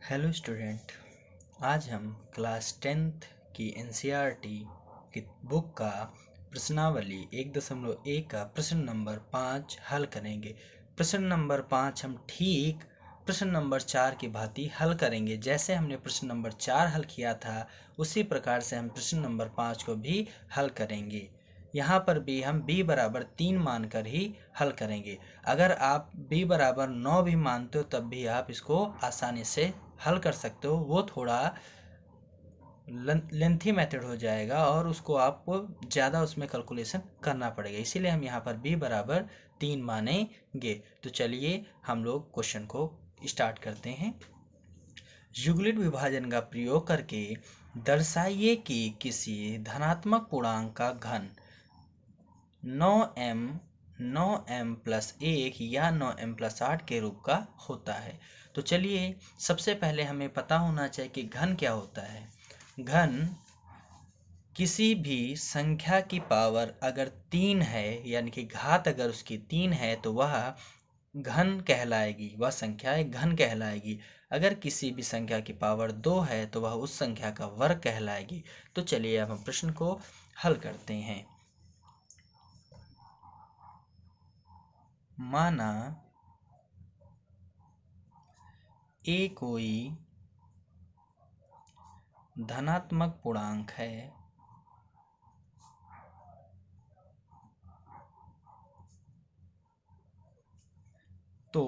Hello student. आज हम class 10th की एनसीईआरटी की बुक का प्रश्नावली 1.1 का प्रश्न नंबर 5 हल करेंगे। प्रश्न नंबर 5 हम ठीक प्रश्न नंबर 4 की भांति हल करेंगे। जैसे हमने प्रश्न नंबर 4 हल किया था उसी प्रकार से हम प्रश्न नंबर 5 को भी हल करेंगे। यहाँ पर भी हम b बराबर 3 मानकर ही हल करेंगे। अगर आप b बराबर 9 भी मानते हो तब भी आप इसको आसानी से हल कर सकते हो। वो थोड़ा लेंथी मेथड हो जाएगा और उसको आपको ज़्यादा उसमें कैलकुलेशन करना पड़ेगा, इसीलिए हम यहाँ पर b बराबर 3 मानेंगे। तो चलिए हम लोग क्वेश्चन को स्टार्ट करते हैं। युगलित विभाजन का प्रयोग करके दर्शाइए कि किसी धनात्मक पूर्णांक का घन 9m प्लस 1 या 9m प्लस 8 के रूप का होता है। तो चलिए सबसे पहले हमें पता होना चाहिए कि घन क्या होता है। घन किसी भी संख्या की पावर अगर 3 है, यानी कि घात अगर उसकी 3 है तो वह घन कहलाएगी, वह संख्या एक घन कहलाएगी। अगर किसी भी संख्या की पावर 2 है तो वह उस संख्या का वर्ग कहलाएगी। तो चलिए अब हम प्रश्न को हल करते हैं। माना ए कोई धनात्मक पूर्णांक है तो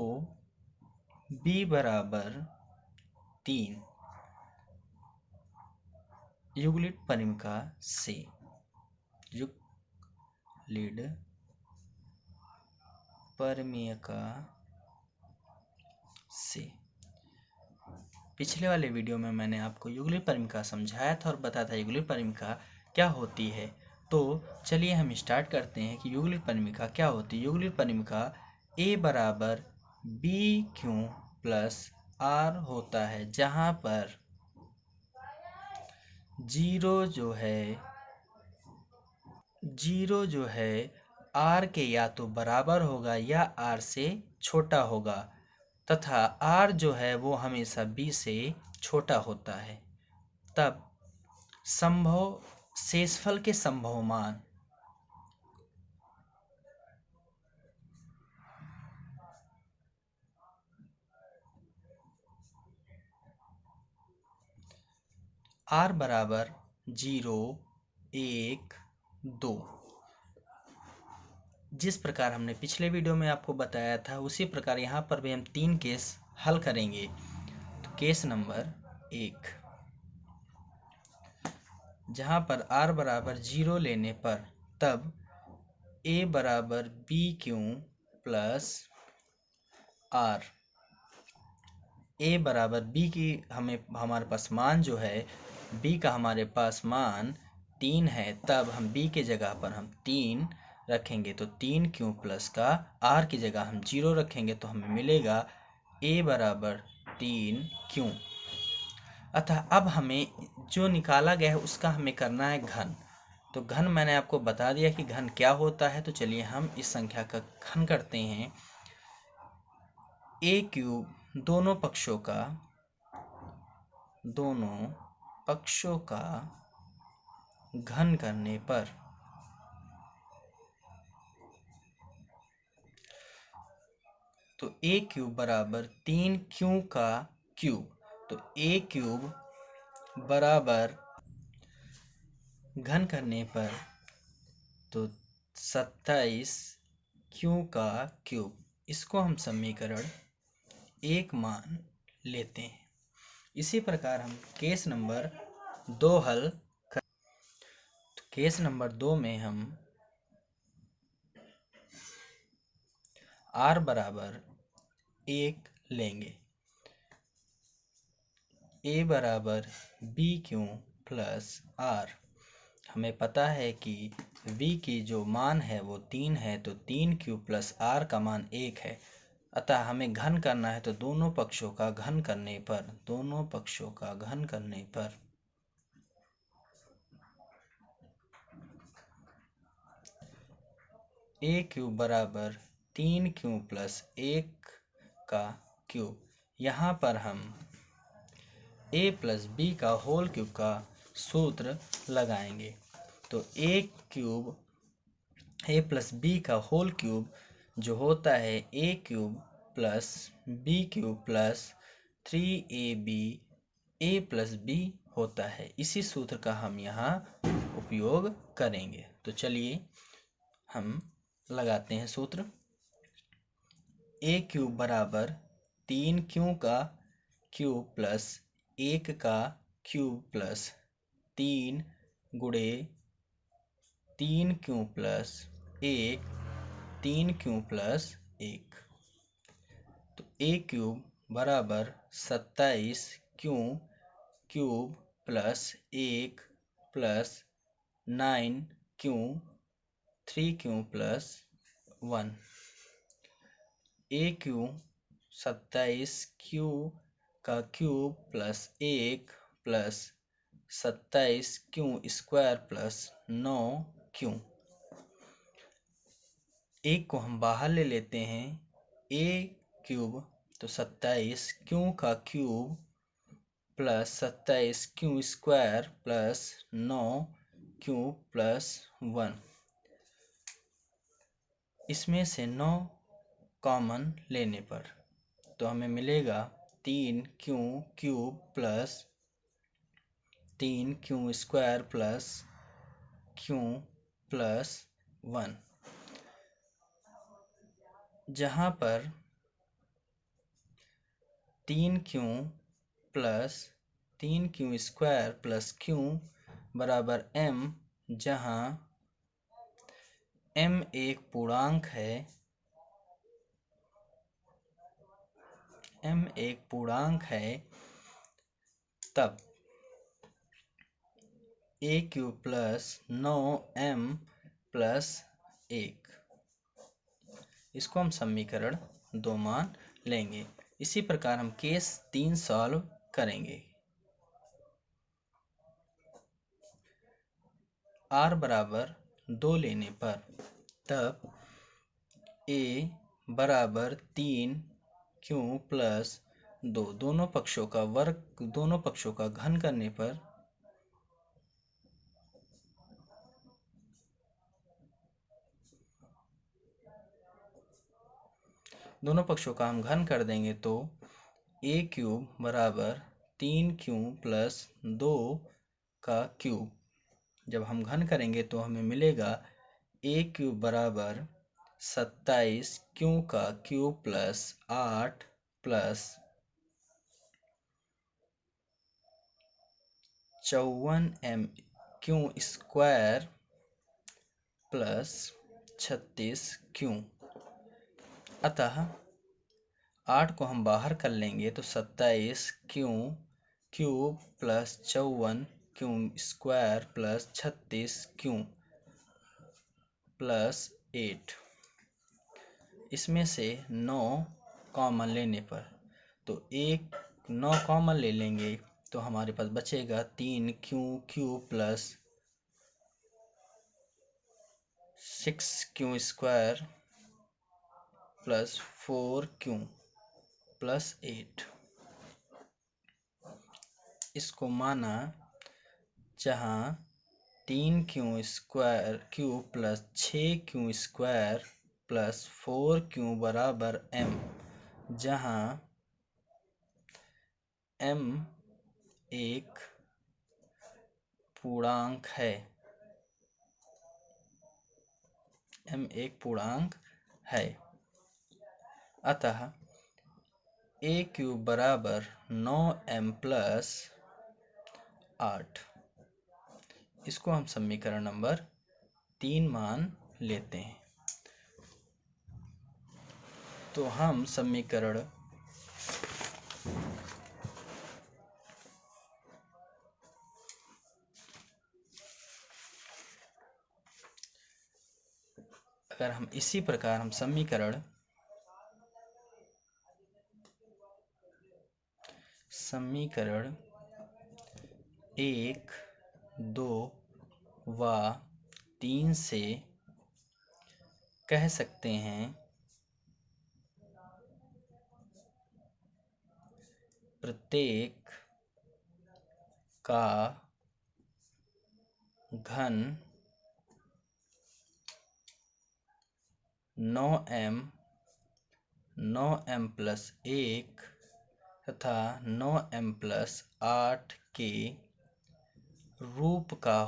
b बराबर 3 युगलित परिमेय से पिछले वाले वीडियो में मैंने आपको युगलित परिमेय समझाया था और बताया था युगलित परिमेय क्या होती है। तो चलिए हम स्टार्ट करते हैं कि युगलित परिमेय क्या होती है। युगलित परिमेय a बराबर b क्यू प्लस r होता है, जहाँ पर जीरो जो है r के या तो बराबर होगा या r से छोटा होगा, तथा r जो है वो हमेशा b से छोटा होता है। तब संभव शेषफल के संभव मान r बराबर 0, 1, 2। जिस प्रकार हमने पिछले वीडियो में आपको बताया था उसी प्रकार यहाँ पर भी हम 3 केस हल करेंगे। तो केस नंबर 1, जहाँ पर r बराबर 0 लेने पर तब a बराबर b Q plus r, a बराबर b की हमारे पास मान जो है b का हमारे पास मान 3 है, तब हम b के जगह पर हम 3 रखेंगे तो 3 क्यू प्लस का r की जगह हम 0 रखेंगे तो हमें मिलेगा a बराबर 3 क्यू। अतः अब हमें जो निकाला गया है उसका हमें करना है घन। तो घन मैंने आपको बता दिया कि घन क्या होता है। तो चलिए हम इस संख्या का घन करते हैं। a क्यूब दोनों पक्षों का घन करने पर तो a क्यूब बराबर 3 क्यू का क्यूब, तो a क्यूब बराबर घन करने पर तो 27 क्यू का क्यूब। इसको हम समीकरण 1 मान लेते हैं। इसी प्रकार हम केस नंबर 2 हल कर। तो केस नंबर 2 में हम r बराबर 1 लेंगे, a बराबर b क्यू प्लस r। हमें पता है कि v की जो मान है वो 3 है, तो 3 क्यू प्लस r का मान 1 है। अतः हमें घन करना है, तो दोनों पक्षों का घन करने पर a क्यूब बराबर 3 क्यू प्लस 1 का क्यूब। यहाँ पर हम ए प्लस बी का होल क्यूब का सूत्र लगाएंगे। तो ए प्लस बी का होल क्यूब जो होता है A cube plus B cube plus 3ab A plus B होता है। इसी सूत्र का हम यहाँ उपयोग करेंगे। तो चलिए हम लगाते हैं सूत्र। ए क्यूब बराबर 3 का क्यूब प्लस 1 का क्यूब प्लस 3 गुणे 3 प्लस 1 3 प्लस 1। तो ए क्यूब बराबर 27 क्यूब प्लस 1 प्लस 9 3 प्लस 1। ए क्यूब 27 का cube plus 1 plus 27 square plus 9 एक को हम बाहर ले लेते हैं। ए क्यूब तो 27 का cube plus 27 square plus 9 plus 1। इसमें से 9 कॉमन लेने पर तो हमें मिलेगा 3 cube plus 3 square plus plus 1। जहाँ पर 3 प्लस 3 स्क्वायर प्लस बराबर m, जहाँ m एक पूर्णांक है, तब ए क्यूब प्लस 9m प्लस 1, इसको हम समीकरण 2 मान लेंगे। इसी प्रकार हम केस 3 सॉल्व करेंगे। r बराबर 2 लेने पर तब a बराबर 3 प्लस 2, दोनों पक्षों का घन करने पर दोनों पक्षों का हम घन कर देंगे तो ए क्यूब बराबर 3 प्लस 2 का क्यूब जब हम घन करेंगे तो हमें मिलेगा ए क्यूब बराबर 27 का cube plus 8 plus 54m square plus 36 अतः 8 को हम बाहर कर लेंगे तो 27 cube plus 54 square plus 36 plus 8। इसमें से 9 कॉमन लेने पर तो 9 कॉमन ले लेंगे तो हमारे पास बचेगा 3 cube plus 6 square plus 4 plus 8। इसको माना जहाँ 3 क्यूब प्लस 6 स्क्वायर प्लस 4 बराबर m, जहाँ m एक पूर्णांक है, अतः a क्यूब बराबर 9m प्लस 8। इसको हम समीकरण नंबर 3 मान लेते हैं। तो हम समीकरण अगर हम इसी प्रकार हम समीकरण 1, 2 व 3 से कह सकते हैं प्रत्येक का घन 9m 9m+1 तथा 9m+8 के रूप का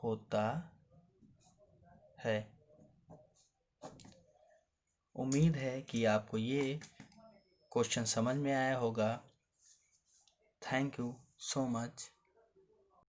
होता है। उम्मीद है कि आपको ये क्वेश्चन समझ में आया होगा। Thank you so much.